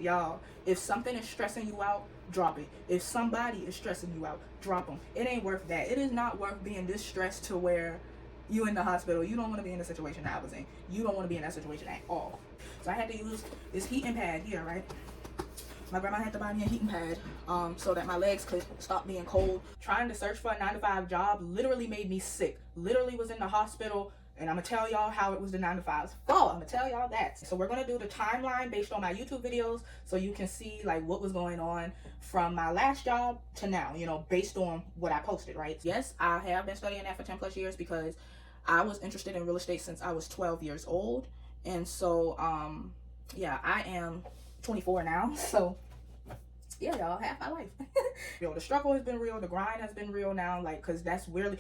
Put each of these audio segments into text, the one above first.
Y'all, if something is stressing you out, drop it. If somebody is stressing you out, drop them. It ain't worth that. It is not worth being this stressed to where you in the hospital. You don't want to be in the situation that I was in. You don't want to be in that situation at all. So I had to use this heating pad here, right? My grandma had to buy me a heating pad so that my legs could stop being cold. Trying to search for a 9-to-5 job literally made me sick. Literally was in the hospital. And I'm gonna tell y'all how it was the 9-to-5's fault. I'm gonna tell y'all that. So we're gonna do the timeline based on my YouTube videos so you can see like what was going on from my last job to now, you know, based on what I posted, right? Yes, I have been studying that for 10 plus years because I was interested in real estate since I was 12 years old. And so, yeah, I am 24 now. So yeah, y'all, half my life. You know, the struggle has been real. The grind has been real now. Like, cause that's really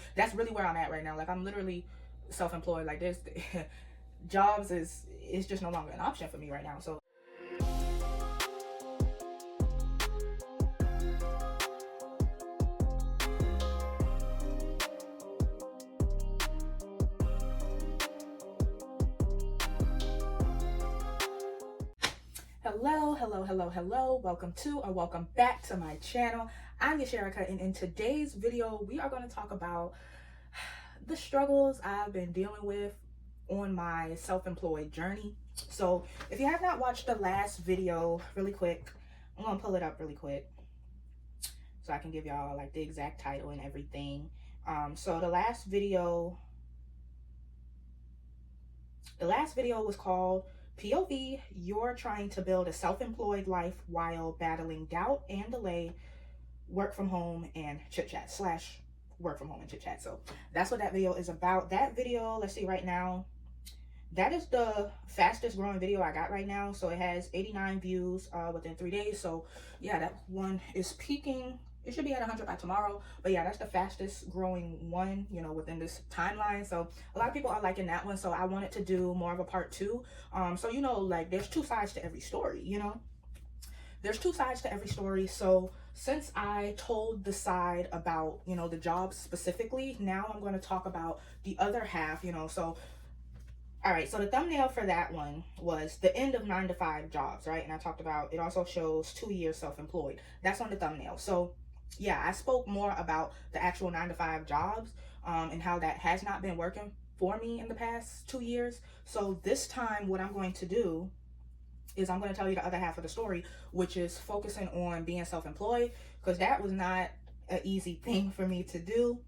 where I'm at right now. Like, I'm literally self-employed. Like, this jobs is just no longer an option for me right now. So hello, welcome to or welcome back to my channel. I'm Yasharika, and in today's video we are going to talk about the struggles I've been dealing with on my self-employed journey. So if you have not watched the last video, really quick, I'm gonna pull it up really quick so I can give y'all like the exact title and everything. So the last video was called POV, You're Trying to Build a Self-Employed Life While Battling Doubt and Delay, Work from Home and Chit Chat / Work from Home and Chit Chat. So that's what that video is about. That video, let's see right now, that is the fastest growing video I got right now. So it has 89 views within 3 days. So yeah, that one is peaking. It should be at 100 by tomorrow, but yeah, that's the fastest growing one, you know, within this timeline. So a lot of people are liking that one, so I wanted to do more of a part 2. So you know, like, there's two sides to every story, you know, there's two sides to every story. So since I told the side about, you know, the jobs specifically, now I'm going to talk about the other half, you know. So all right, so the thumbnail for that one was the end of 9-to-5 jobs, right? And I talked about, it also shows 2 years self-employed. That's on the thumbnail. So yeah, I spoke more about the actual 9-to-5 jobs and how that has not been working for me in the past 2 years. So this time what I'm going to do is I'm going to tell you the other half of the story, which is focusing on being self-employed, because that was not an easy thing for me to do.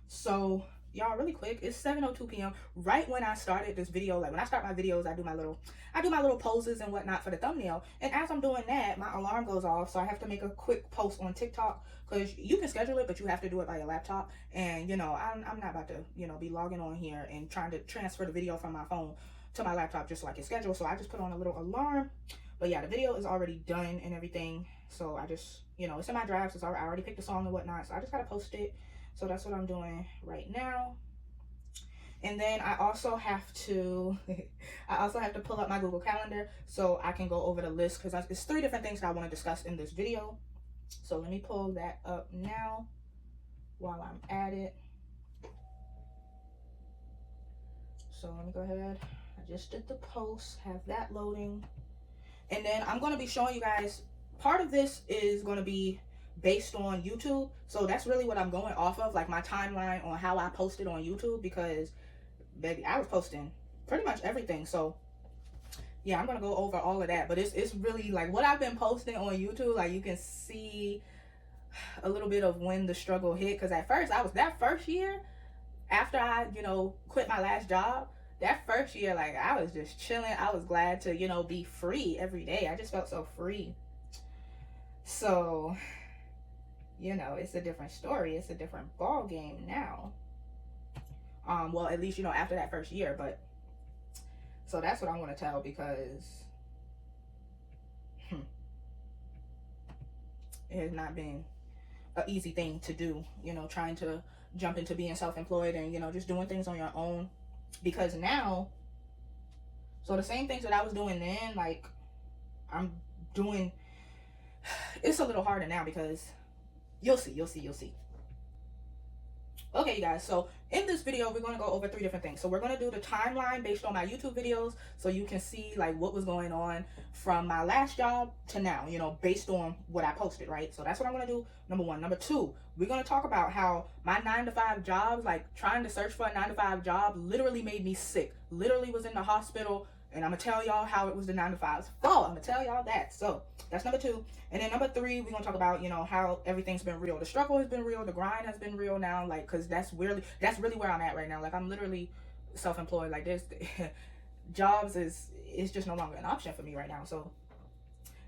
So y'all, really quick, it's 7:02 p.m. right when I started this video. Like, when I start my videos, I do my little poses and whatnot for the thumbnail, and as I'm doing that, my alarm goes off, so I have to make a quick post on TikTok, because you can schedule it, but you have to do it by your laptop. And you know, I'm not about to, you know, be logging on here and trying to transfer the video from my phone to my laptop just so I can schedule. So I just put on a little alarm. But yeah, the video is already done and everything, so I just, you know, it's in my drafts. I already picked the song and whatnot, so I just gotta post it. So that's what I'm doing right now. And then I also have to pull up my Google Calendar so I can go over the list, because it's 3 different things that I want to discuss in this video. So let me pull that up now while I'm at it. So let me go ahead. I just did the post, have that loading. And then I'm going to be showing you guys, part of this is going to be based on YouTube. So that's really what I'm going off of, like my timeline on how I posted on YouTube, because baby, I was posting pretty much everything. So yeah, I'm gonna go over all of that, but it's really like what I've been posting on YouTube. Like, you can see a little bit of when the struggle hit, because at first, that first year after I, you know, quit my last job, that first year, like, I was just chilling. I was glad to, you know, be free every day. I just felt so free. So, you know, it's a different story. It's a different ball game now. Well, at least, you know, after that first year. But so that's what I want to tell, because it has not been an easy thing to do, you know, trying to jump into being self-employed and, you know, just doing things on your own. Because now, so the same things that I was doing then, like, I'm doing, it's a little harder now, because you'll see. Okay, you guys, so in this video, we're going to go over 3 different things. So we're going to do the timeline based on my YouTube videos so you can see like what was going on from my last job to now, you know, based on what I posted, right? So that's what I'm going to do, number 1. Number 2, we're going to talk about how my 9-to-5 jobs, like trying to search for a 9-to-5 job literally made me sick. Literally was in the hospital. And I'm going to tell y'all how it was the 9-to-5's fault. I'm going to tell y'all that. So that's number 2. And then number 3, we're going to talk about, you know, how everything's been real. The struggle has been real. The grind has been real now. Like, because that's really where I'm at right now. Like, I'm literally self-employed. Like, this jobs is just no longer an option for me right now. So,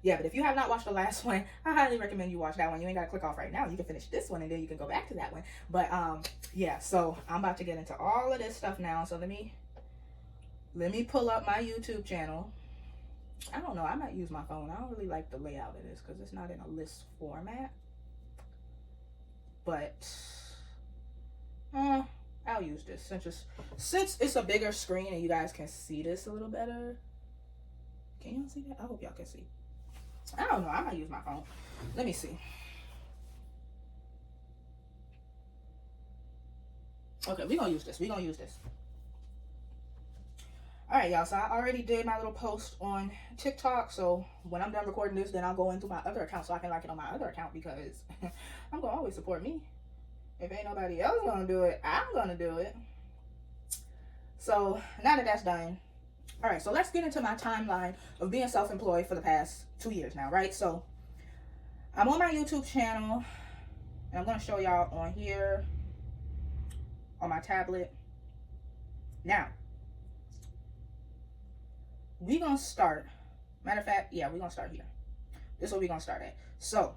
yeah, but if you have not watched the last one, I highly recommend you watch that one. You ain't got to click off right now. You can finish this one, and then you can go back to that one. But, yeah, so I'm about to get into all of this stuff now. So let me pull up my YouTube channel. I don't know. I might use my phone. I don't really like the layout of this because it's not in a list format. But I'll use this since it's a bigger screen and you guys can see this a little better. Can y'all see that? I hope y'all can see. I don't know. I might use my phone. Let me see. Okay, we're going to use this. We're going to use this. All right, y'all, so I already did my little post on TikTok, so when I'm done recording this, then I'll go into my other account so I can like it on my other account because I'm going to always support me. If ain't nobody else going to do it, I'm going to do it. So now that that's done, all right, so let's get into my timeline of being self-employed for the past 2 years now, right? So I'm on my YouTube channel, and I'm going to show y'all on here on my tablet. Now, we're going to start. Matter of fact, yeah, we're going to start here. This is where we're going to start at. So,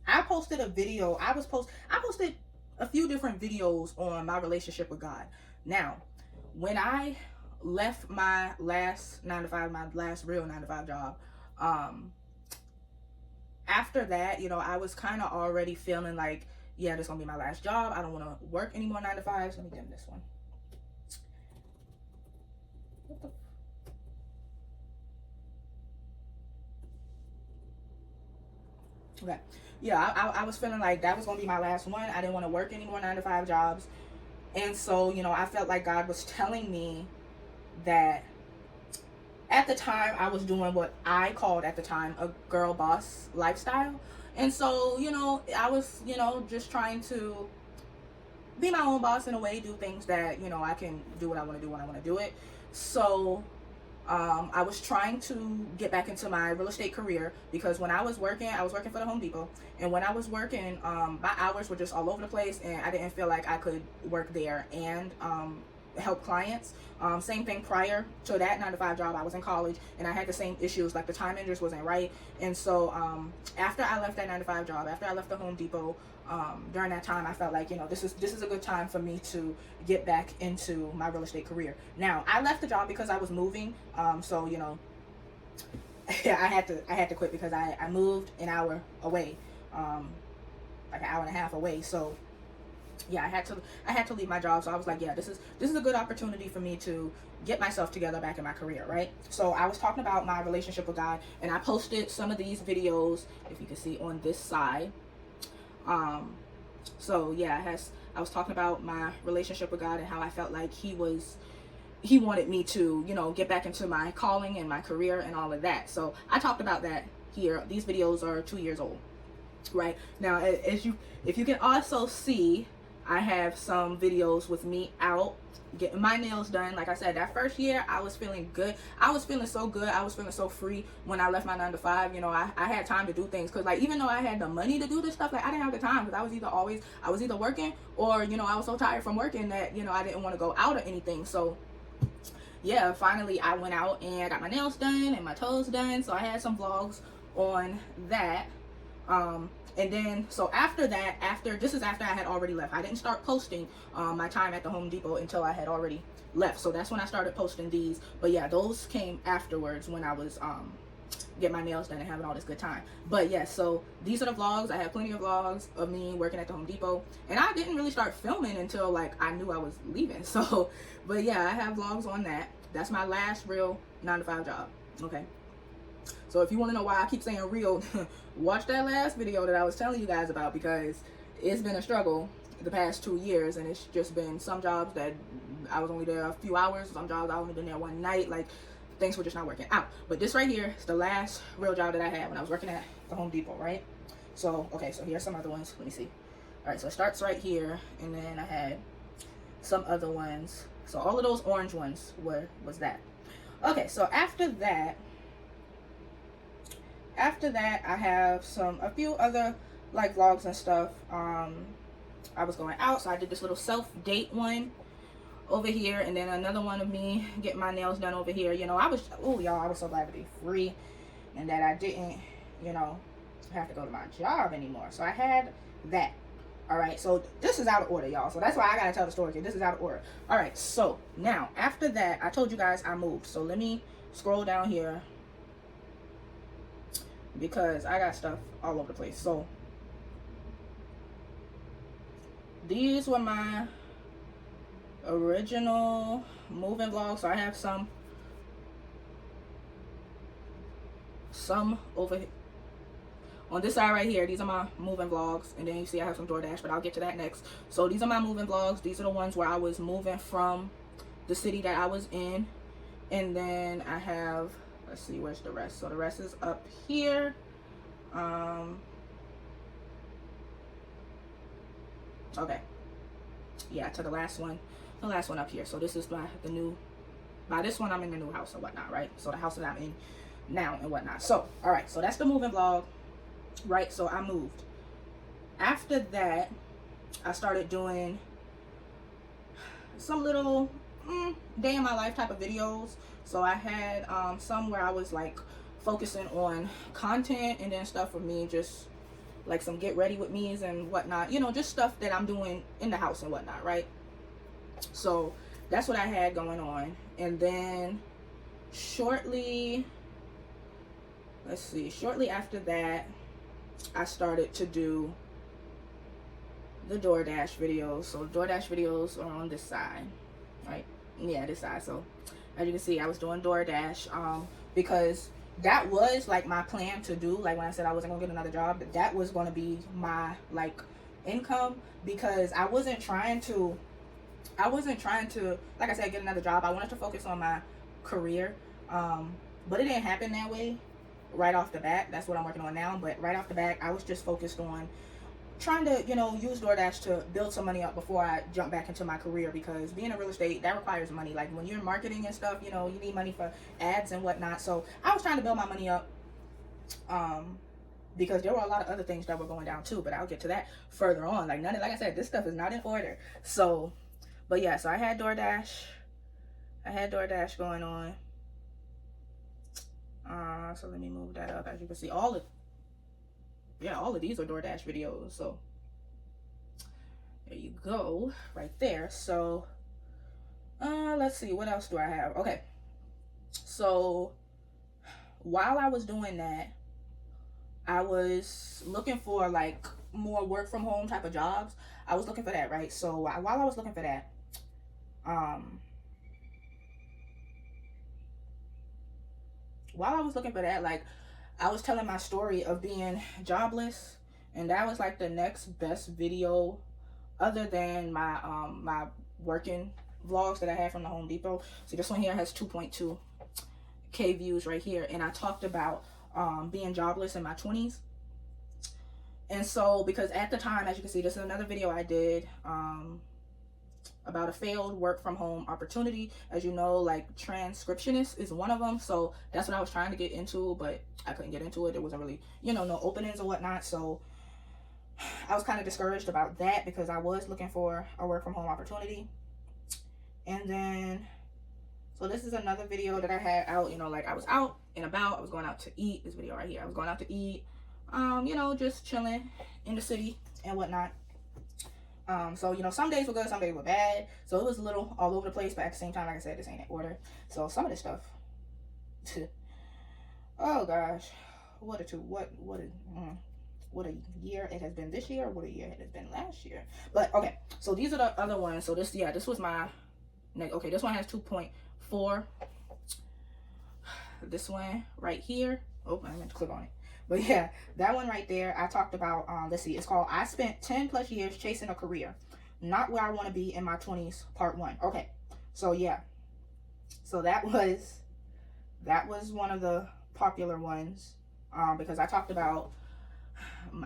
I posted a video. I posted a few different videos on my relationship with God. Now, when I left my last 9-to-5, my last real 9-to-5 job, after that, you know, I was kind of already feeling like, yeah, this is going to be my last job. I don't want to work any more 9-to-5s. Let me dim this one. What the? Okay. Yeah, I was feeling like that was going to be my last one. I didn't want to work any more 9-to-5 jobs. And so, you know, I felt like God was telling me that at the time I was doing what I called at the time a girl boss lifestyle. And so, you know, I was, you know, just trying to be my own boss in a way, do things that, you know, I can do what I want to do when I want to do it. So I was trying to get back into my real estate career because when I was working for the Home Depot. And when I was working, my hours were just all over the place and I didn't feel like I could work there and help clients. Same thing prior to that 9-to-5 job. I was in college and I had the same issues, like the time managers wasn't right. And so after I left that 9-to-5 job, after I left the Home Depot, during that time I felt like, you know, this is a good time for me to get back into my real estate career. Now I left the job because I was moving, so you know, I had to quit because I moved an hour away, like an hour and a half away. So yeah, I had to leave my job. So I was like, yeah, this is a good opportunity for me to get myself together back in my career, right? So I was talking about my relationship with God, and I posted some of these videos, if you can see on this side. So yeah, I was talking about my relationship with God and how I felt like he wanted me to, you know, get back into my calling and my career and all of that. So I talked about that here. These videos are 2 years old, right? Now, if you can also see, I have some videos with me out getting my nails done. Like I said, that first year I was feeling good. I was feeling so good. I was feeling so free when I left my 9-to-5. You know, I had time to do things because, like, even though I had the money to do this stuff, like, I didn't have the time because I was either working or, you know, I was so tired from working that, you know, I didn't want to go out or anything. So yeah, finally I went out and I got my nails done and my toes done. So I had some vlogs on that. And then, so after that, this is after I had already left. I didn't start posting my time at the Home Depot until I had already left. So that's when I started posting these. But yeah, those came afterwards when I was getting my nails done and having all this good time. But yeah, so these are the vlogs. I have plenty of vlogs of me working at the Home Depot. And I didn't really start filming until, like, I knew I was leaving. So, but yeah, I have vlogs on that. That's my last real 9-to-5 job. Okay. So if you want to know why I keep saying real, watch that last video that I was telling you guys about because it's been a struggle. the past 2 years, and it's just been some jobs that I was only there a few hours, some jobs I only been there one night. Like, things were just not working out. But this right here is the last real job that I had when I was working at the Home Depot, right? So, okay, so here's some other ones. Let me see. All right, so it starts right here, and then I had some other ones. So all of those orange ones was that. Okay, so after that I have a few other like vlogs and stuff. I was going out, so I did this little self-date one over here, and then another one of me getting my nails done over here. You know, I was so glad to be free, and that I didn't, you know, have to go to my job anymore. So I had that. All right, so this is out of order, y'all. So that's why I gotta tell the story, because this is out of order. All right, so now after that, I told you guys I moved. So let me scroll down here, because I got stuff all over the place. So these were my original moving vlogs. So I have some over here. On this side right here, these are my moving vlogs. And then you see I have some DoorDash, but I'll get to that next. So these are my moving vlogs. These are the ones where I was moving from the city that I was in. And then I have, let's see, where's the rest? So the rest is up here. Okay. Yeah, to the last one up here. So this is by this one I'm in the new house and whatnot, right? So the house that I'm in now and whatnot. So, all right, so that's the moving vlog, right? So I moved. After that, I started doing some little day in my life type of videos. So I had some where I was like focusing on content, and then stuff for me, just like some get ready with me's and whatnot, you know, just stuff that I'm doing in the house and whatnot, right? So that's what I had going on. And then shortly after that, I started to do the DoorDash videos. So DoorDash videos are on this side, right? Yeah, this side. So as you can see, I was doing DoorDash because that was like my plan to do. Like when I said I wasn't gonna get another job, that was gonna be my like income, because I wasn't trying to, like I said, get another job. I wanted to focus on my career, but it didn't happen that way right off the bat. That's what I'm working on now. But right off the bat, I was just focused on trying to, you know, use DoorDash to build some money up before I jump back into my career, because being in real estate, that requires money. Like when you're marketing and stuff, you know, you need money for ads and whatnot. So I was trying to build my money up, because there were a lot of other things that were going down too, but I'll get to that further on. Like I said, this stuff is not in order. So, but yeah, so I had DoorDash going on. So let me move that up. As you can see, all of these are DoorDash videos. So there you go, right there. So let's see, what else do I have? Okay, so while I was doing that, I was looking for like more work from home type of jobs. I was looking for that, right? So while I was looking for that, like I was telling my story of being jobless, and that was like the next best video other than my my working vlogs that I had from the Home Depot. See, this one here has 2.2K views right here, and I talked about being jobless in my 20s. And so, because at the time, as you can see, this is another video I did about a failed work from home opportunity. As you know, like transcriptionist is one of them. So that's what I was trying to get into, but I couldn't get into it. There wasn't really, you know, no openings or whatnot. So I was kind of discouraged about that, because I was looking for a work from home opportunity. And then, so this is another video that I had out, you know, like I was out and about. I was going out to eat. This video right here, I was going out to eat, you know, just chilling in the city and whatnot. So, you know, some days were good, some days were bad. So it was a little all over the place, but at the same time, like I said, this ain't in order. So some of this stuff, oh gosh, what a year it has been this year, what a year it has been last year. But okay, so these are the other ones. So this, yeah, this was my, okay, this one has 2.4. This one right here, oh, I meant to click on it. But yeah, that one right there, I talked about, let's see, it's called I Spent 10 plus years chasing a career, not where I want to be in my 20s, part one. Okay. So yeah. So that was one of the popular ones, because I talked about,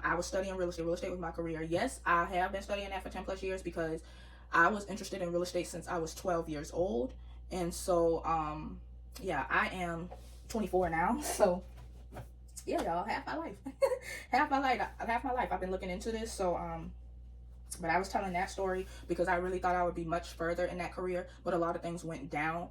I was studying real estate. Real estate was my career. Yes, I have been studying that for 10 plus years because I was interested in real estate since I was 12 years old. And so, yeah, I am 24 now. So, yeah, y'all, half my life. Half my life I've been looking into this. So, but I was telling that story because I really thought I would be much further in that career, but a lot of things went down.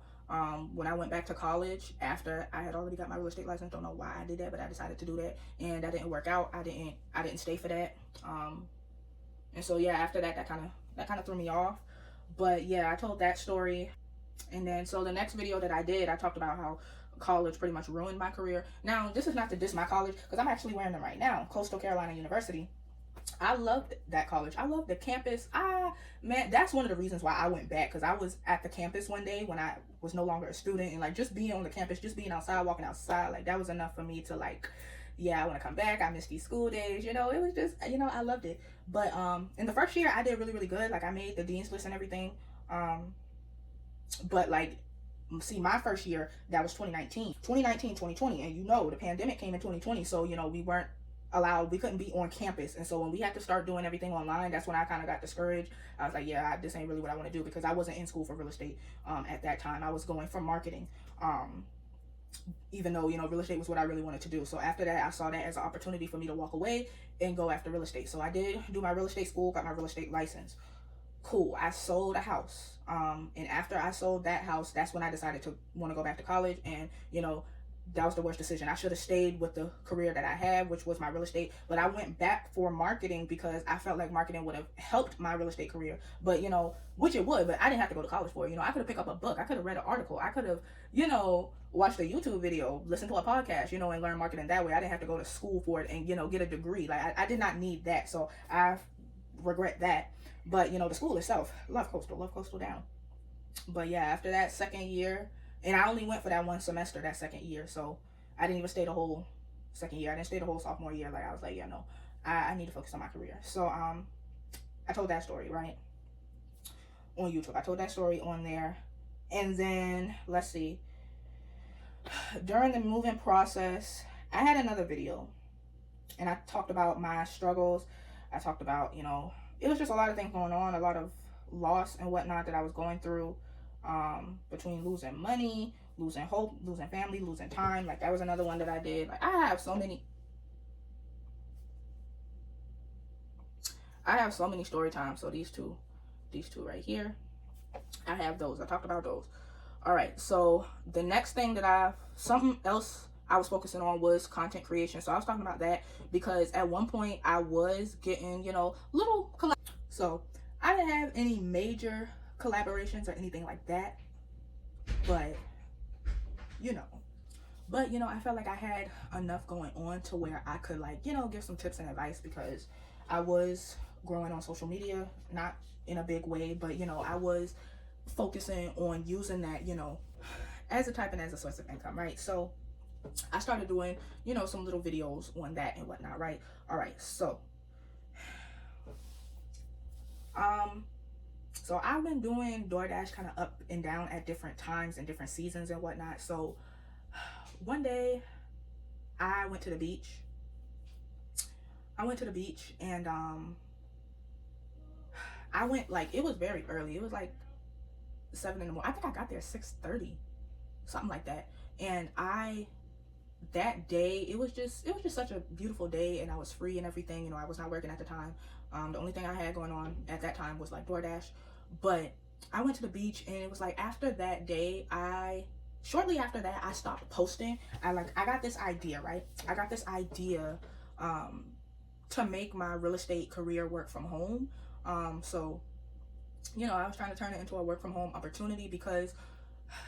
When I went back to college after I had already got my real estate license, don't know why I did that, but I decided to do that, and that didn't work out. I didn't stay for that. And so yeah, after that, that kind of threw me off. But yeah, I told that story, and then so the next video that I did, I talked about how college pretty much ruined my career. Now, this is not to diss my college because I'm actually wearing them right now, Coastal Carolina University. I loved that college. I loved the campus. Man, that's one of the reasons why I went back, because I was at the campus one day when I was no longer a student, and like just being on the campus, just being outside, walking outside, like that was enough for me to like, yeah, I want to come back. I miss these school days. It was just, I loved it. But in the first year, I did really, really good. Like I made the dean's list and everything. But like, see, my first year, that was 2019, 2020, and the pandemic came in 2020, so we weren't allowed, we couldn't be on campus. And so when we had to start doing everything online, that's when I kind of got discouraged. I was like, yeah, this ain't really what I want to do, because I wasn't in school for real estate at that time. I was going for marketing, even though real estate was what I really wanted to do. So after that, I saw that as an opportunity for me to walk away and go after real estate. So I did do my real estate school, got my real estate license. Cool. I sold a house, and after I sold that house, that's when I decided to want to go back to college. And that was the worst decision. I should have stayed with the career that I had, which was my real estate. But I went back for marketing because I felt like marketing would have helped my real estate career. But, which it would, but I didn't have to go to college for it. I could have picked up a book. I could have read an article. I could have, watched a YouTube video, listened to a podcast, and learn marketing that way. I didn't have to go to school for it and, get a degree. Like, I did not need that. So I regret that. But, the school itself, love Coastal down. But yeah, after that second year, and I only went for that one semester that second year, so I didn't even stay the whole second year. I didn't stay the whole sophomore year. Like, I was like, yeah, no, I need to focus on my career. So I told that story, right, on YouTube. I told that story on there. And then, let's see, during the moving process, I had another video, and I talked about my struggles. I talked about, it was just a lot of things going on, a lot of loss and whatnot that I was going through, between losing money, losing hope, losing family, losing time. Like, that was another one that I did. Like, I have so many story times. So these two right here, I have those. I talked about those. All right, so the next thing that something else I was focusing on was content creation. So I was talking about that because at one point I was getting, little so I didn't have any major collaborations or anything like that, but I felt like I had enough going on to where I could, like, give some tips and advice, because I was growing on social media, not in a big way, but I was focusing on using that as a type and as a source of income, right? So I started doing some little videos on that and whatnot, right? All right, so so I've been doing DoorDash kind of up and down at different times and different seasons and whatnot. So one day I went to the beach. And I went, like, it was very early. It was like 7 in the morning. I think I got there 6:30, something like that. And that day, it was just such a beautiful day, and I was free and everything. I was not working at the time. The only thing I had going on at that time was like DoorDash. But I went to the beach, and it was like after that day, shortly after that, I stopped posting. I got this idea, right? I got this idea to make my real estate career work from home. So I was trying to turn it into a work from home opportunity, because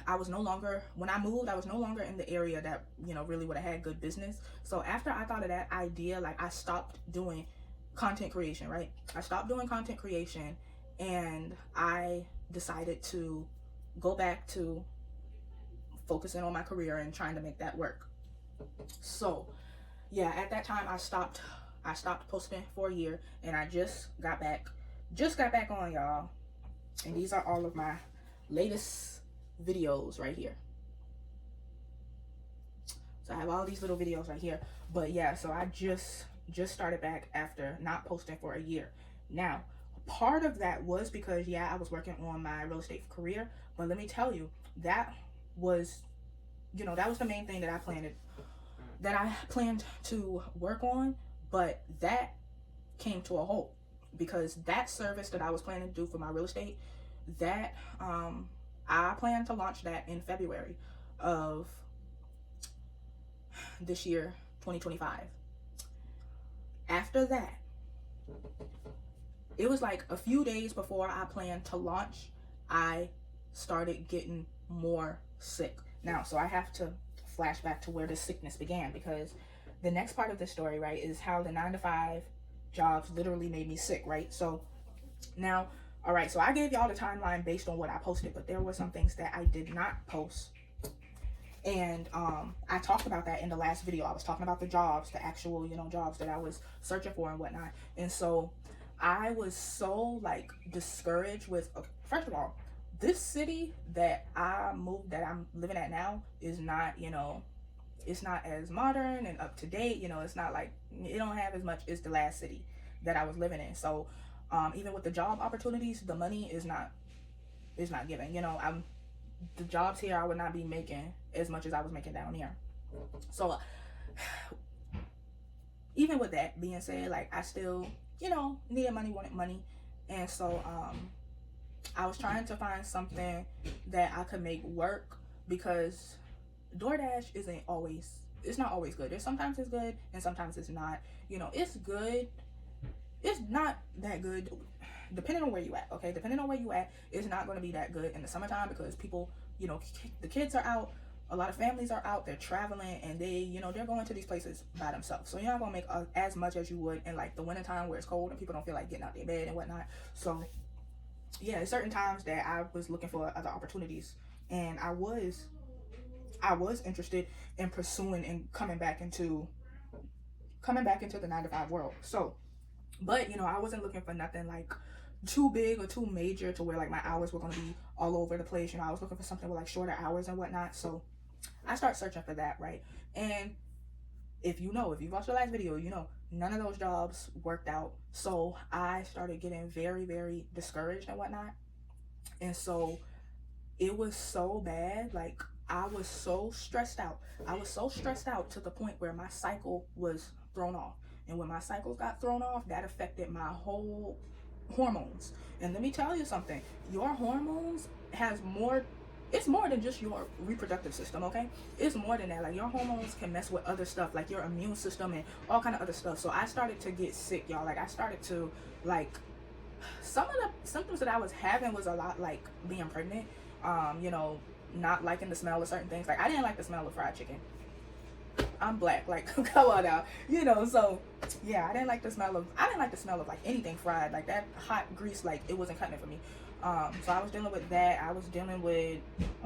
I was no longer, when I moved, I was no longer in the area that, really would have had good business. So after I thought of that idea, like, I stopped doing content creation, right? I stopped doing content creation, and I decided to go back to focusing on my career and trying to make that work. So yeah, at that time I stopped posting for a year, and I just got back on, y'all. And these are all of my latest videos right here. So I have all these little videos right here. But yeah, so I just started back after not posting for a year. Now, part of that was because, yeah, I was working on my real estate career, but let me tell you, that was, that was the main thing that I planned to work on, but that came to a halt because that service that I was planning to do for my real estate, that I plan to launch that in February of this year, 2025. After that, it was like a few days before I planned to launch, I started getting more sick. Now, so I have to flash back to where this sickness began, because the next part of the story, right, is how the 9-to-5 jobs literally made me sick, right? So now, all right, so I gave y'all the timeline based on what I posted, but there were some things that I did not post. And I talked about that in the last video. I was talking about the jobs, the actual, jobs that I was searching for and whatnot. And so I was so like discouraged with, first of all, this city that I'm living at now is not, it's not as modern and up to date. It's not like, it don't have as much as the last city that I was living in. So even with the job opportunities, the money is not given. The jobs here, I would not be making as much as I was making down here. So even with that being said, like, I still, needed money, wanted money. And so I was trying to find something that I could make work, because DoorDash it's not always good. Sometimes it's good and sometimes it's not. It's good. It's not that good depending on where you at, okay? Depending on where you at, it's not going to be that good in the summertime, because people, the kids are out, a lot of families are out, they're traveling, and they, they're going to these places by themselves. So you're not going to make as much as you would in like the wintertime where it's cold and people don't feel like getting out their bed and whatnot. So yeah, there's certain times that I was looking for other opportunities, and I was interested in pursuing and coming back into the 9-to-5 world. So, but I wasn't looking for nothing like too big or too major to where like my hours were going to be all over the place. I was looking for something with like shorter hours and whatnot. So I started searching for that, right? And if you watched the last video, none of those jobs worked out. So I started getting very, very discouraged and whatnot. And so it was so bad. Like, I was so stressed out. I was so stressed out to the point where my cycle was thrown off. And when my cycles got thrown off, that affected my whole hormones. And let me tell you something, your hormones it's more than just your reproductive system, okay? It's more than that. Like, your hormones can mess with other stuff, like your immune system and all kind of other stuff. So I started to get sick, y'all. Like, I started to, like, some of the symptoms that I was having was a lot like being pregnant, not liking the smell of certain things. Like, I didn't like the smell of fried chicken. I'm black, like, come on now, so yeah, I didn't like the smell of like anything fried, like that hot grease, like, it wasn't cutting it for me. So I was dealing with that. I was dealing with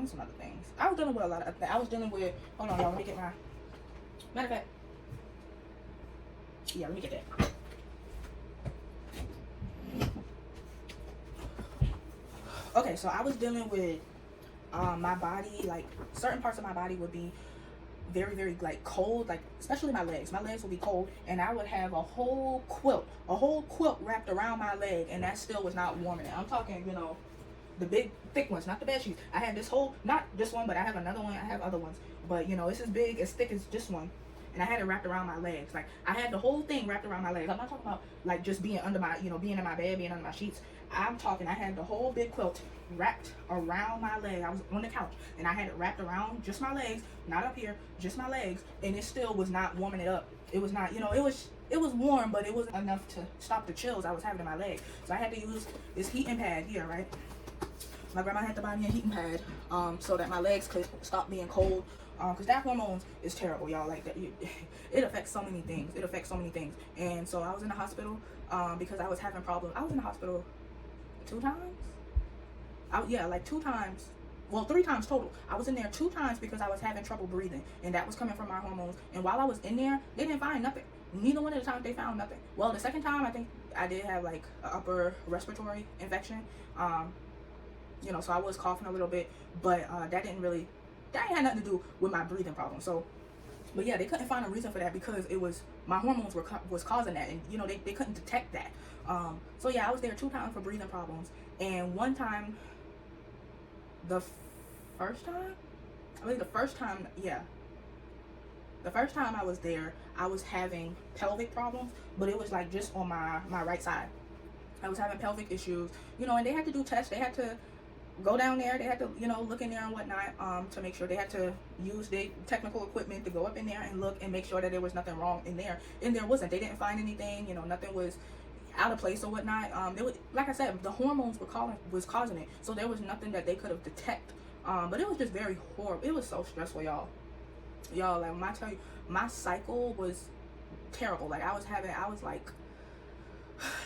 some other things. I was dealing with a lot of I was dealing with, hold on, y'all, let me get my, matter of fact, yeah, let me get that. Okay, so I was dealing with my body, like, certain parts of my body would be very, very, like, cold, like, especially my legs would be cold, and I would have a whole quilt wrapped around my leg, and that still was not warming it. I'm talking, the big thick ones, not the bed sheets. I had this whole, not this one, but I have another one. I have other ones, but it's as big, as thick as this one, and I had it wrapped around my legs. Like, I had the whole thing wrapped around my legs. I'm not talking about like just being under my, being in my bed, being under my sheets. I'm talking, I had the whole big quilt wrapped around my leg. I was on the couch and I had it wrapped around just my legs, not up here, just my legs, and it still was not warming it up. It was not, it was warm, but it wasn't enough to stop the chills I was having in my leg. So I had to use this heating pad here, right? My grandma had to buy me a heating pad so that my legs could stop being cold, because that hormones is terrible, y'all. Like, that, it affects so many things. And so I was in the hospital because I was having problems. I was in the hospital 2 times. 2 times well, 3 times total. I was in there 2 times because I was having trouble breathing, and that was coming from my hormones. And while I was in there, they didn't find nothing. Neither one of the times they found nothing. Well, the second time, I think I did have like an upper respiratory infection. So I was coughing a little bit, but that had nothing to do with my breathing problem. So, but yeah, they couldn't find a reason for that because it was my hormones was causing that, and they couldn't detect that. So yeah, I was there 2 times for breathing problems, and one time, the first time, I believe the first time I was there, I was having pelvic problems, but it was like just on my right side. I was having pelvic issues, and they had to do tests. They had to go down there. They had to, look in there and whatnot, to make sure. They had to use the technical equipment to go up in there and look and make sure that there was nothing wrong in there. And there wasn't. They didn't find anything. Nothing was out of place or whatnot. Like I said, the hormones was causing it. So there was nothing that they could have detected. But it was just very horrible. It was so stressful, y'all. Like when I tell you, my cycle was terrible. Like I was like,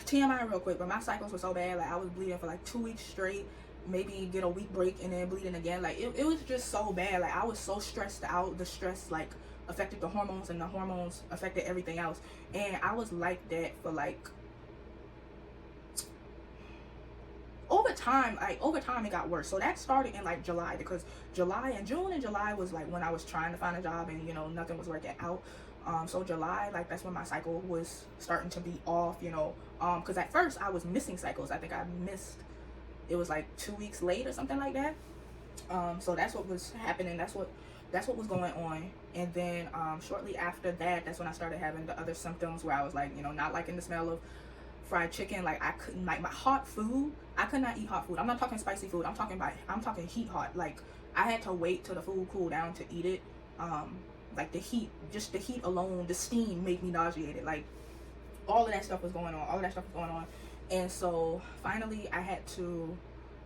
TMI real quick, but my cycles were so bad. Like I was bleeding for like 2 weeks straight, maybe get a week break and then bleeding again. Like it was just so bad. Like I was so stressed out. The stress like affected the hormones, and the hormones affected everything else. And I was like that for like over time it got worse. So that started in like July, because June and July was like when I was trying to find a job and nothing was working out. So July, like that's when my cycle was starting to be off, because at first I was missing cycles. I think it was like 2 weeks late or something like that. So that's what was happening. That's what was going on. And then shortly after that, that's when I started having the other symptoms where I was like, not liking the smell of fried chicken. Like I couldn't, like my hot food, I could not eat hot food. I'm not talking spicy food. I'm talking heat hot. Like I had to wait till the food cooled down to eat it. Like the heat alone, the steam made me nauseated. Like all of that stuff was going on. And so finally I had to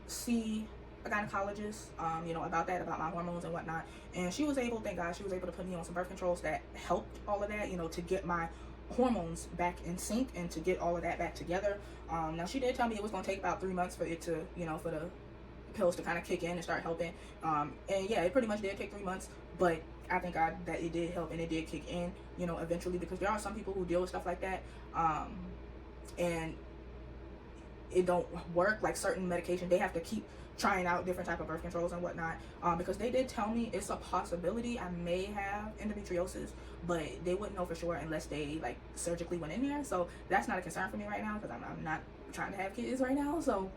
see a gynecologist, about my hormones and whatnot. And she was able, thank God, she was able to put me on some birth controls that helped all of that, to get my hormones back in sync and to get all of that back together. Now she did tell me it was going to take about 3 months for it to, for the pills to kind of kick in and start helping. And yeah, it pretty much did take 3 months, but I thank God that it did help and it did kick in, eventually, because there are some people who deal with stuff like that, and it don't work. Like certain medication, they have to keep trying out different type of birth controls and whatnot, because they did tell me it's a possibility I may have endometriosis, but they wouldn't know for sure unless they like surgically went in there. So that's not a concern for me right now, because I'm not trying to have kids right now. So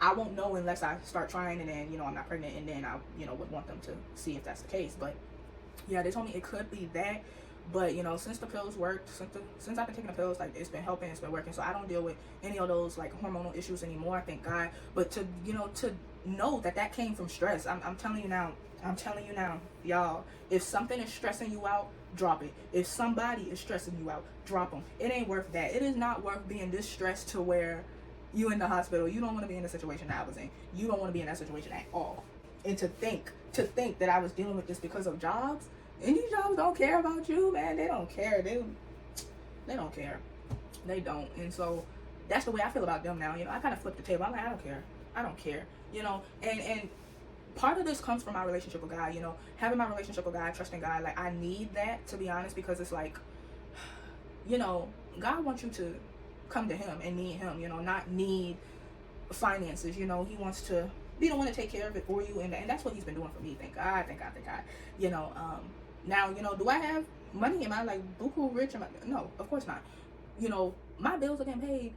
I won't know unless I start trying, and then I'm not pregnant, and then I would want them to see if that's the case. But yeah, they told me it could be that. But since the pills worked, since I've been taking the pills, like it's been helping, it's been working. So I don't deal with any of those like hormonal issues anymore, thank God. But to know that came from stress, I'm telling you now, y'all, if something is stressing you out, drop it. If somebody is stressing you out, drop them. It ain't worth that. It is not worth being this stressed to where you in the hospital. You don't want to be in the situation that I was in. You don't want to be in that situation at all. And to think that I was dealing with this because of jobs. And these jobs don't care about you, man. They don't care. They don't care. They don't. And so that's the way I feel about them now. I kind of flip the table. I'm like, I don't care. And part of this comes from my relationship with God. Having my relationship with God, trusting God. Like I need that, to be honest, because it's like, God wants you to come to Him and need Him. Not need finances. He wants to be the one to take care of it for you, and that's what He's been doing for me. Thank God. Now, do I have money? Am I like buku rich? No, of course not. My bills are getting paid,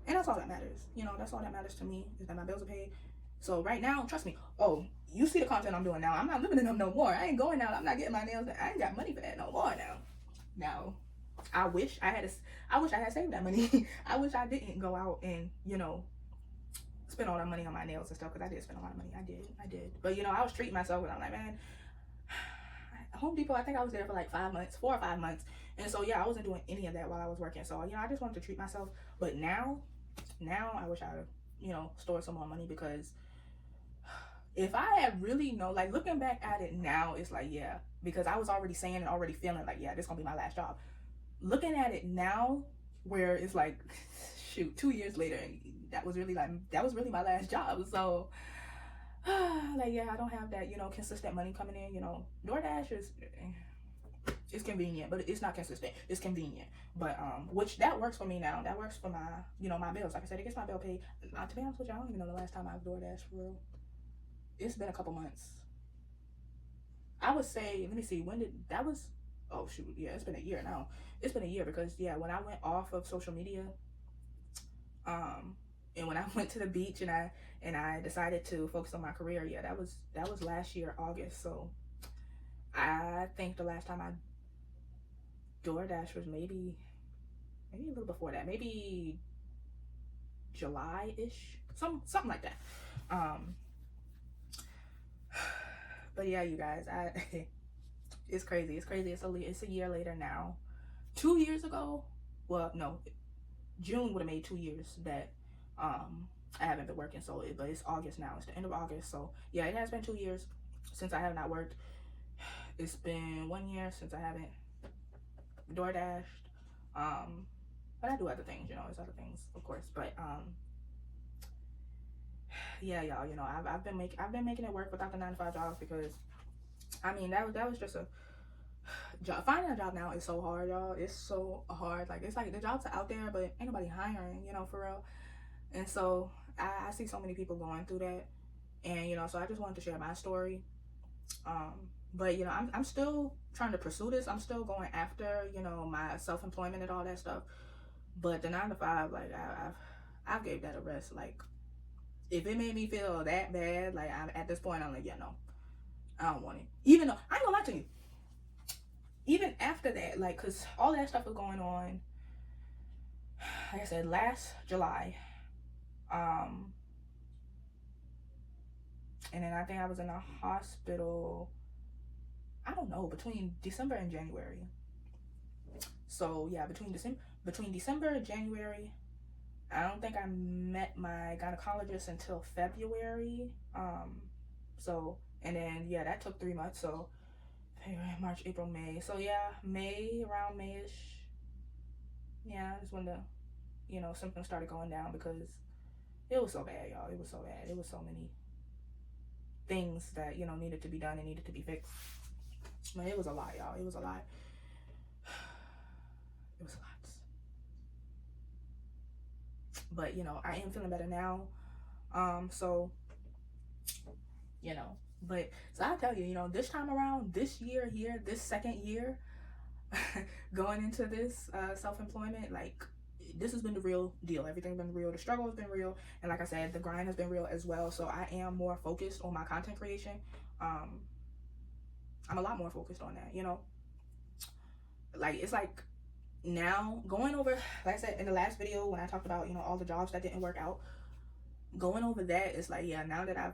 and that's all that matters. That's all that matters to me, is that my bills are paid. So right now, trust me. Oh, you see the content I'm doing now. I'm not living in them no more. I ain't going out. I'm not getting my nails done. I ain't got money for that no more now. Now, I wish I had saved that money. I wish I didn't go out and, spend all that money on my nails and stuff, because I did spend a lot of money. I did. But, I was treating myself, and I'm like, man, Home Depot, I think I was there for like 5 months, 4 or 5 months. And so, yeah, I wasn't doing any of that while I was working. So, I just wanted to treat myself. But now I wish I had, stored some more money, because if I had really known, like looking back at it now, it's like, yeah, because I was already saying and already feeling like, yeah, this is going to be my last job. Looking at it now, where it's like, shoot, 2 years later, that was really my last job. So like, yeah, I don't have that, consistent money coming in. DoorDash is, it's convenient, but it's not consistent. It's convenient, but which that works for me now. That works for my, my bills. Like I said, it gets my bill paid. To be honest with you, I don't even know the last time I've DoorDash for real. It's been a couple months. I would say, let me see, when did that was? Oh shoot, yeah, it's been a year now. It's been a year because when I went off of social media, and when I went to the beach and I decided to focus on my career, that was last year August. So I think the last time I DoorDash was maybe a little before that, maybe July-ish, something like that. But yeah, you guys, it's crazy. It's a year later now. 2 years ago, well, no, June would have made 2 years that I haven't been working. So, but it's August now. It's the end of August. So yeah, it has been 2 years since I have not worked. It's been 1 year since I haven't DoorDashed. But I do other things, there's other things, of course. But yeah, y'all, I've been making it work without the 9-to-5 jobs, because I mean that was just a job. Finding a job now is so hard, y'all. It's so hard. Like, it's like the jobs are out there, but ain't nobody hiring, for real. And so I see so many people going through that, and so I just wanted to share my story. But I'm still trying to pursue this. I'm still going after my self-employment and all that stuff. But the 9-to-5, like, I've gave that a rest. Like, if it made me feel that bad, like, at this point, I'm like, yeah, no, I don't want it. Even though, I ain't gonna lie to you, even after that, like, because all that stuff was going on, like I said, last July, and then I think I was in the hospital, I don't know, between December and January. So yeah, between December and January, I don't think I met my gynecologist until February. So, and then that took 3 months. So February, March, April, May. So yeah, around May-ish. Yeah, that's when the symptoms started going down, because it was so bad, y'all. It was so bad. It was so many things that needed to be done and needed to be fixed. But it was a lot, y'all. It was a lot. It was a lot. But I am feeling better now. So but so I'll tell you, this time around, this year here, this second year, going into this self-employment, like, this has been the real deal. Everything's been real. The struggle has been real, and like I said, the grind has been real as well. So I am more focused on my content creation. I'm a lot more focused on that, like, it's like, now going over, like I said in the last video when I talked about all the jobs that didn't work out, going over that, it's like, now that I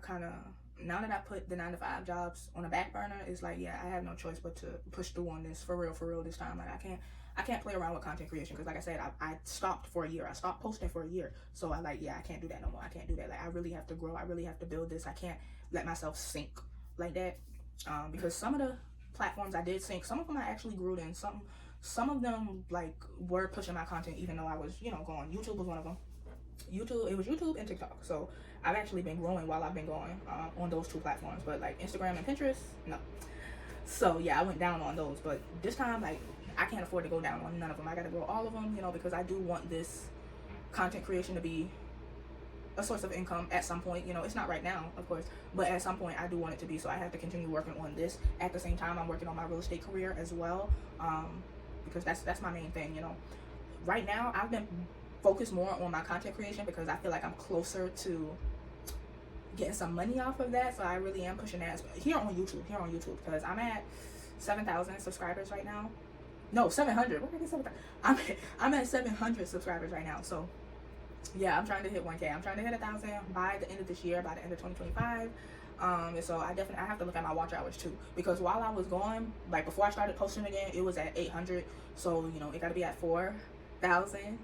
put the 9-to-5 jobs on the back burner, it's like, I have no choice but to push through on this for real this time. Like, I can't play around with content creation, because like I said, I stopped for a year. I stopped posting for a year. So I I can't do that no more. I can't do that. Like, I really have to grow. I really have to build this. I can't let myself sink like that, because some of the platforms I did sink, some of them I actually grew in. Some of them, like, were pushing my content, even though I was going. YouTube was one of them. It was YouTube and TikTok. So I've actually been growing while I've been going on those 2 platforms. But like Instagram and Pinterest, no. So I went down on those. But this time, like, I can't afford to go down on none of them. I gotta grow all of them, because I do want this content creation to be a source of income at some point. It's not right now, of course, but at some point I do want it to be. So I have to continue working on this. At the same time, I'm working on my real estate career as well, because that's my main thing. Right now I've been focused more on my content creation, because I feel like I'm closer to getting some money off of that. So I really am pushing that here on YouTube, because I'm at 7,000 subscribers right now. No, 700. What did I get 7,000? I'm at 700 subscribers right now. So I'm trying to hit 1K. I'm trying to hit 1,000 by the end of this year, by the end of 2025. And so I have to look at my watch hours too, because while I was going, like, before I started posting again, it was at 800. So it got to be at 4,000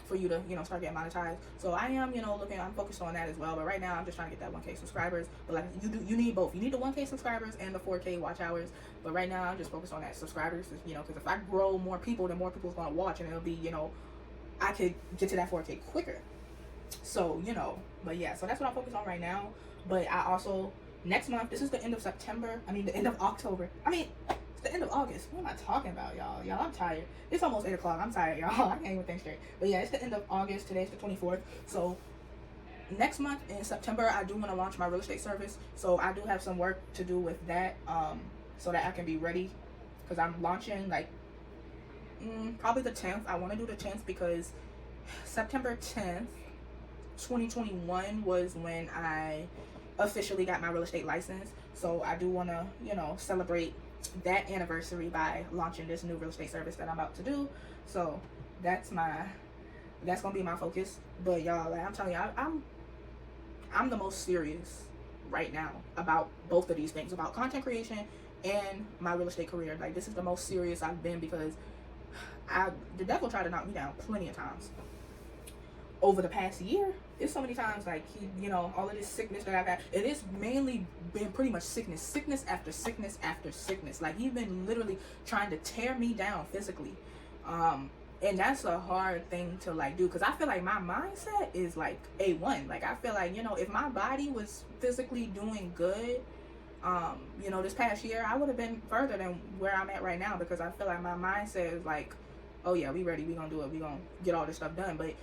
for you to start getting monetized. So I am I'm focused on that as well. But right now I'm just trying to get that 1K subscribers. But like, you need both. You need the 1K subscribers and the 4K watch hours. But right now I'm just focused on that subscribers, because if I grow more people, then more people's gonna watch, and it'll be I could get to that 4K quicker. So but so that's what I'm focused on right now. But I also, next month, this is the end of September. I mean, the end of October. I mean, it's the end of August. What am I talking about, y'all? Y'all, I'm tired. It's almost 8 o'clock. I'm tired, y'all. I can't even think straight. But yeah, it's the end of August. Today's the 24th. So next month in September, I do want to launch my real estate service. So I do have some work to do with that, so that I can be ready, because I'm launching like probably the 10th. I want to do the 10th because September 10th, 2021 was when I officially got my real estate license. So I do want to, celebrate that anniversary by launching this new real estate service that I'm about to do. So that's gonna be my focus. But y'all, like, I'm telling you, I'm the most serious right now about both of these things, about content creation and my real estate career. Like, this is the most serious I've been, because the devil tried to knock me down plenty of times over the past year. It's so many times, like, he, all of this sickness that I've had, and it's mainly been pretty much sickness after sickness after sickness. Like, he's been literally trying to tear me down physically, and that's a hard thing to like do, because I feel like my mindset is like A1. Like, I feel like, if my body was physically doing good, this past year, I would have been further than where I'm at right now, because I feel like my mindset is like, oh yeah, we ready, we gonna do it, we gonna get all this stuff done. But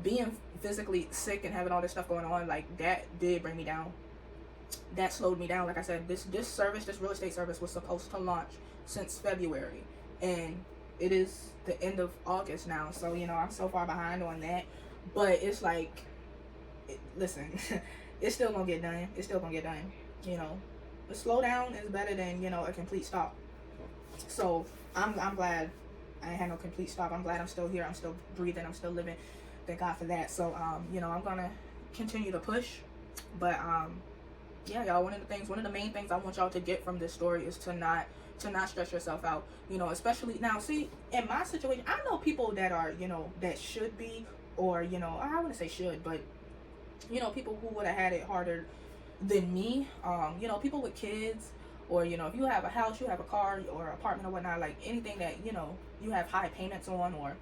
being physically sick and having all this stuff going on, like, that did bring me down. That slowed me down. Like I said, this real estate service was supposed to launch since February, and it is the end of August now. So, I'm so far behind on that. But it's like, listen, it's still gonna get done. It's still gonna get done. A slowdown is better than, a complete stop. So I'm glad I ain't had no complete stop. I'm glad I'm still here. I'm still breathing. I'm still living. Thank God for that. So, I'm gonna continue to push. But yeah, y'all, one of the main things I want y'all to get from this story is to not stress yourself out. Especially now, see, in my situation, I know people that are, that should be, or, I wouldn't say should, but, people who would have had it harder than me. People with kids, or, if you have a house, you have a car or apartment or whatnot, like anything that, you have high payments on, or,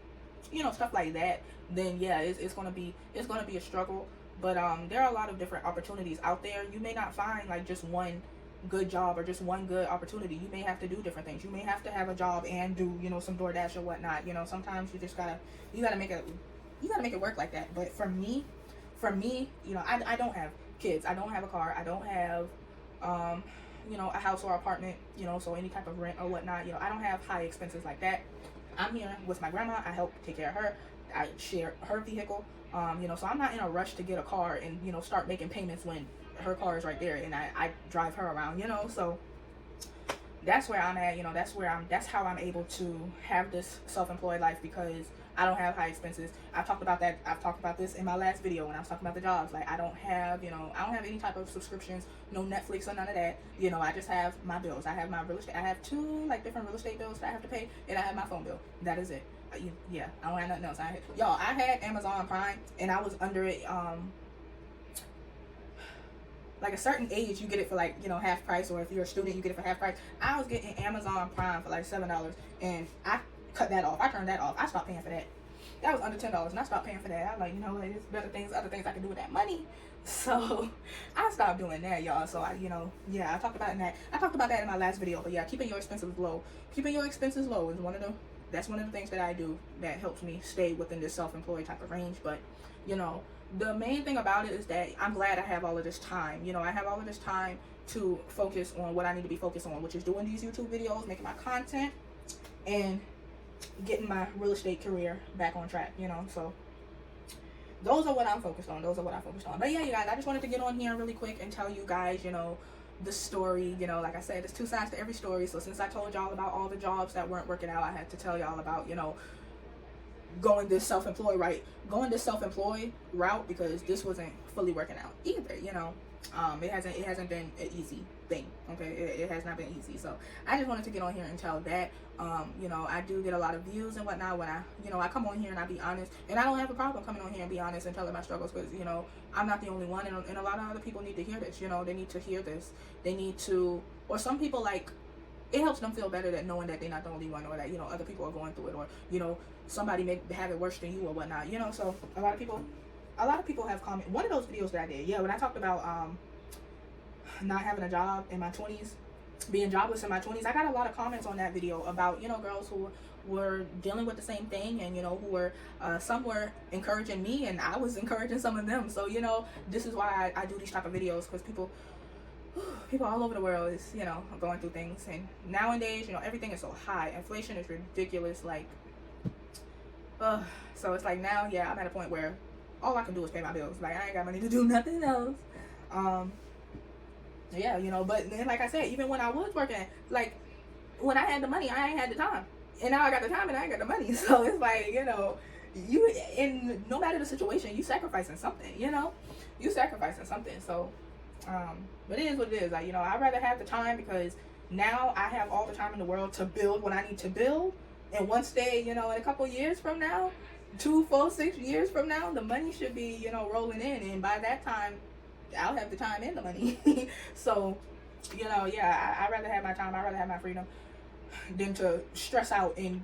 stuff like that, then yeah, it's gonna be a struggle. But there are a lot of different opportunities out there. You may not find like just one good job or just one good opportunity. You may have to do different things. You may have to have a job and do, some DoorDash or whatnot. Sometimes you just gotta make it work like that. But for me, I don't have kids. I don't have a car. I don't have a house or apartment, so any type of rent or whatnot. I don't have high expenses like that. I'm here with my grandma. I help take care of her. I share her vehicle. So I'm not in a rush to get a car and, start making payments when her car is right there and I drive her around, so that's where I'm at. That's how I'm able to have this self-employed life, because I don't have high expenses. I've talked about that. I've talked about this in my last video when I was talking about the jobs. Like, I don't have any type of subscriptions, no Netflix or none of that. I just have my bills. I have my real estate. I have 2 like different real estate bills that I have to pay, and I have my phone bill. That is it. Yeah, I don't have nothing else. I had Amazon Prime, and I was under it. Like a certain age, you get it for like, half price, or if you're a student, you get it for half price. I was getting Amazon Prime for like $7, and I cut that off. I turned that off. I stopped paying for that. That was under $10, and I stopped paying for that. I was like, there's better things, other things I can do with that money. So I stopped doing that, y'all. So I talked about that. I talked about that in my last video. But yeah, keeping your expenses low. Keeping your expenses low is one of the things that I do that helps me stay within this self-employed type of range. But the main thing about it is that I'm glad I have all of this time. I have all of this time to focus on what I need to be focused on, which is doing these YouTube videos, making my content, and getting my real estate career back on track. So those are what I'm focused on. But yeah, you guys, I just wanted to get on here really quick and tell you guys, the story. Like I said, there's 2 sides to every story. So since I told y'all about all the jobs that weren't working out, I had to tell y'all about, going this self-employed route, because this wasn't fully working out either. It hasn't been an easy thing. Okay, it has not been easy. So I just wanted to get on here and tell that. I do get a lot of views and whatnot when I come on here and I be honest, and I don't have a problem coming on here and be honest and telling my struggles, because I'm not the only one, and a lot of other people need to hear this. They need to hear this. They need to, or some people, like, it helps them feel better that knowing that they're not the only one, or that other people are going through it, or somebody may have it worse than you or whatnot. So a lot of people have commented. One of those videos that I did, when I talked about not having a job in my 20s, being jobless in my 20s. I got a lot of comments on that video about, girls who were dealing with the same thing, and who were some were encouraging me, and I was encouraging some of them. So this is why I do these type of videos, because people all over the world is going through things, and nowadays everything is so high. Inflation is ridiculous. Like so it's like now, I'm at a point where all I can do is pay my bills. Like, I ain't got money to do nothing else. But then, like I said, even when I was working, like when I had the money, I ain't had the time, and now I got the time and I ain't got the money. So it's like, you, in no matter the situation, you sacrificing something. You sacrificing something. So but it is what it is. Like, I'd rather have the time, because now I have all the time in the world to build what I need to build. And once they, in a couple years from now, 2, 4, 6 years from now, the money should be, rolling in. And by that time, I'll have the time and the money. So, I'd rather have my time. I'd rather have my freedom than to stress out and,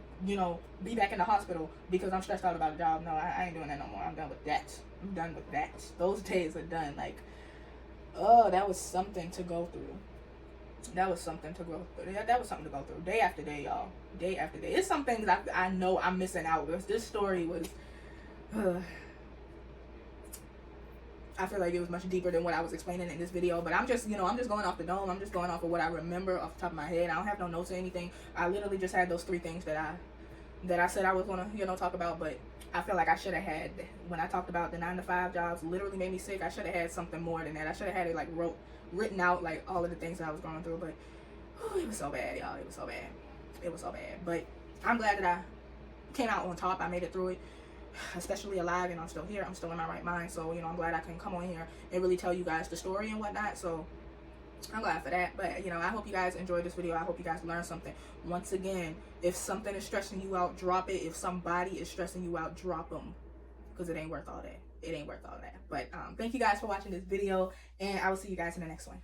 be back in the hospital because I'm stressed out about a job. No, I ain't doing that no more. I'm done with that. I'm done with that. Those days are done. Like, oh, that was something to go through. That was something to go through. That was something to go through. Day after day, y'all. Day after day. It's some things I know I'm missing out. This story was... I feel like it was much deeper than what I was explaining in this video, but I'm just, I'm just going off the dome. I'm just going off of what I remember off the top of my head. I don't have no notes or anything. I literally just had those 3 things that I said I was gonna, talk about, but I feel like I should have had, when I talked about the 9-to-5 jobs literally made me sick, I should have had something more than that. I should have had it like written out, like all of the things that I was going through, but it was so bad, y'all. It was so bad. It was so bad. But I'm glad that I came out on top. I made it through it, especially alive, and I'm still here. I'm still in my right mind. So, I'm glad I can come on here and really tell you guys the story and whatnot. So I'm glad for that. But, I hope you guys enjoyed this video. I hope you guys learned something. Once again, if something is stressing you out, drop it. If somebody is stressing you out, drop them, because it ain't worth all that. It ain't worth all that. But thank you guys for watching this video, and I will see you guys in the next one.